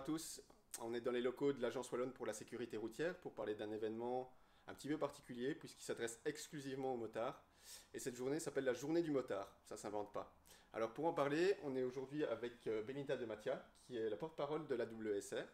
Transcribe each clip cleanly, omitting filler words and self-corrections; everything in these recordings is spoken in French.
à tous, on est dans les locaux de l'Agence Wallonne pour la sécurité routière pour parler d'un événement un petit peu particulier puisqu'il s'adresse exclusivement aux motards. Et cette journée s'appelle la journée du motard, ça s'invente pas. Alors pour en parler, on est aujourd'hui avec Benita de Matia, qui est la porte-parole de la WSR.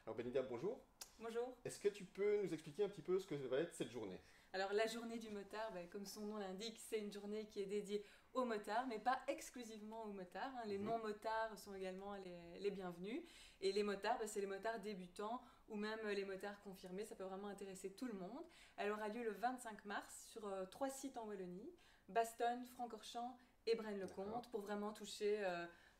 Alors Benita, bonjour. Bonjour. Est-ce que tu peux nous expliquer un petit peu ce que va être cette journée? Alors la journée du motard, comme son nom l'indique, c'est une journée qui est dédiée aux motards, mais pas exclusivement aux motards. Les non-motards sont également les bienvenus. Et les motards, c'est les motards débutants ou même les motards confirmés. Ça peut vraiment intéresser tout le monde. Elle aura lieu le 25 mars sur 3 sites en Wallonie, Bastogne, Francorchamps et Braine-le-Comte, pour vraiment toucher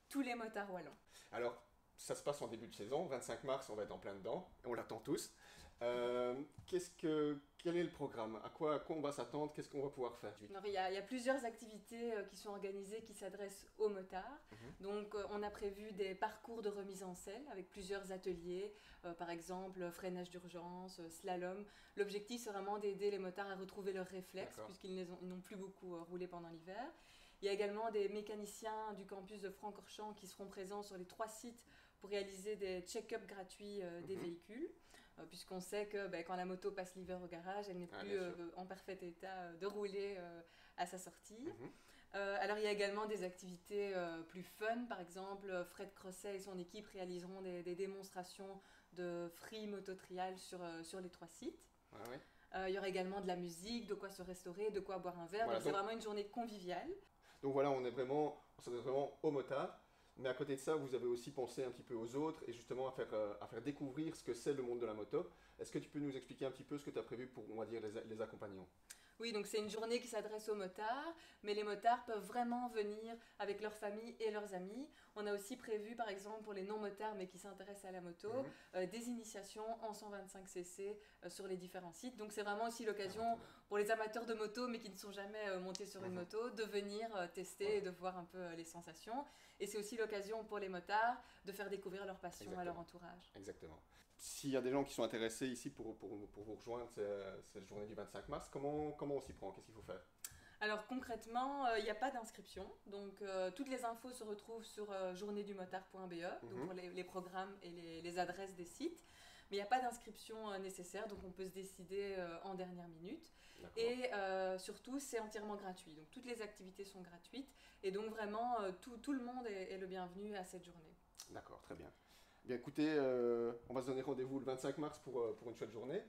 tous les motards wallons. Alors, ça se passe en début de saison, 25 mars, on va être en plein dedans, et on l'attend tous. Quel est le programme? À quoi on va s'attendre? Qu'est-ce qu'on va pouvoir faire? Alors, il y a plusieurs activités qui sont organisées qui s'adressent aux motards. Donc, on a prévu des parcours de remise en selle avec plusieurs ateliers, par exemple freinage d'urgence, slalom. L'objectif, c'est vraiment d'aider les motards à retrouver leurs réflexes, puisqu'ils n'ont plus beaucoup roulé pendant l'hiver. Il y a également des mécaniciens du campus de Francorchamps qui seront présents sur les 3 sites pour réaliser des check-up gratuits des véhicules, puisqu'on sait que quand la moto passe l'hiver au garage, elle n'est plus en parfait état de rouler à sa sortie. Alors il y a également des activités plus fun, par exemple Fred Crosset et son équipe réaliseront des démonstrations de free moto trial sur les 3 sites. Il y aura également de la musique, de quoi se restaurer, de quoi boire un verre. Donc c'est vraiment une journée conviviale. Donc voilà, on s'adresse vraiment aux motards. Mais à côté de ça, vous avez aussi pensé un petit peu aux autres et justement à faire découvrir ce que c'est le monde de la moto. Est-ce que tu peux nous expliquer un petit peu ce que tu as prévu pour, on va dire, les accompagnants? Oui, donc c'est une journée qui s'adresse aux motards, mais les motards peuvent vraiment venir avec leur famille et leurs amis. On a aussi prévu, par exemple, pour les non-motards, mais qui s'intéressent à la moto, des initiations en 125cc sur les différents sites. Donc c'est vraiment aussi l'occasion pour les amateurs de moto, mais qui ne sont jamais montés sur une moto, de venir tester et de voir un peu les sensations. Et c'est aussi l'occasion pour les motards de faire découvrir leur passion à leur entourage. Exactement. S'il y a des gens qui sont intéressés ici pour vous rejoindre cette journée du 25 mars, comment on s'y prend? Qu'est-ce qu'il faut faire? Alors concrètement, il n'y a pas d'inscription, donc toutes les infos se retrouvent sur journéedumotard.be, donc pour les programmes et les adresses des sites, mais il n'y a pas d'inscription nécessaire, donc on peut se décider en dernière minute. Et surtout, c'est entièrement gratuit, donc toutes les activités sont gratuites, et donc vraiment tout le monde est le bienvenu à cette journée. D'accord, très bien. Bien écoutez, on va se donner rendez-vous le 25 mars pour une chouette journée.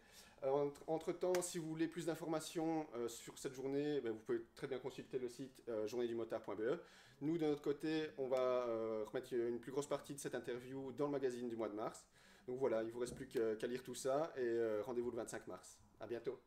Entre-temps, si vous voulez plus d'informations sur cette journée, vous pouvez très bien consulter le site journéedumotard.be. Nous, de notre côté, on va remettre une plus grosse partie de cette interview dans le magazine du mois de mars. Donc voilà, il ne vous reste plus qu'à lire tout ça et rendez-vous le 25 mars. À bientôt.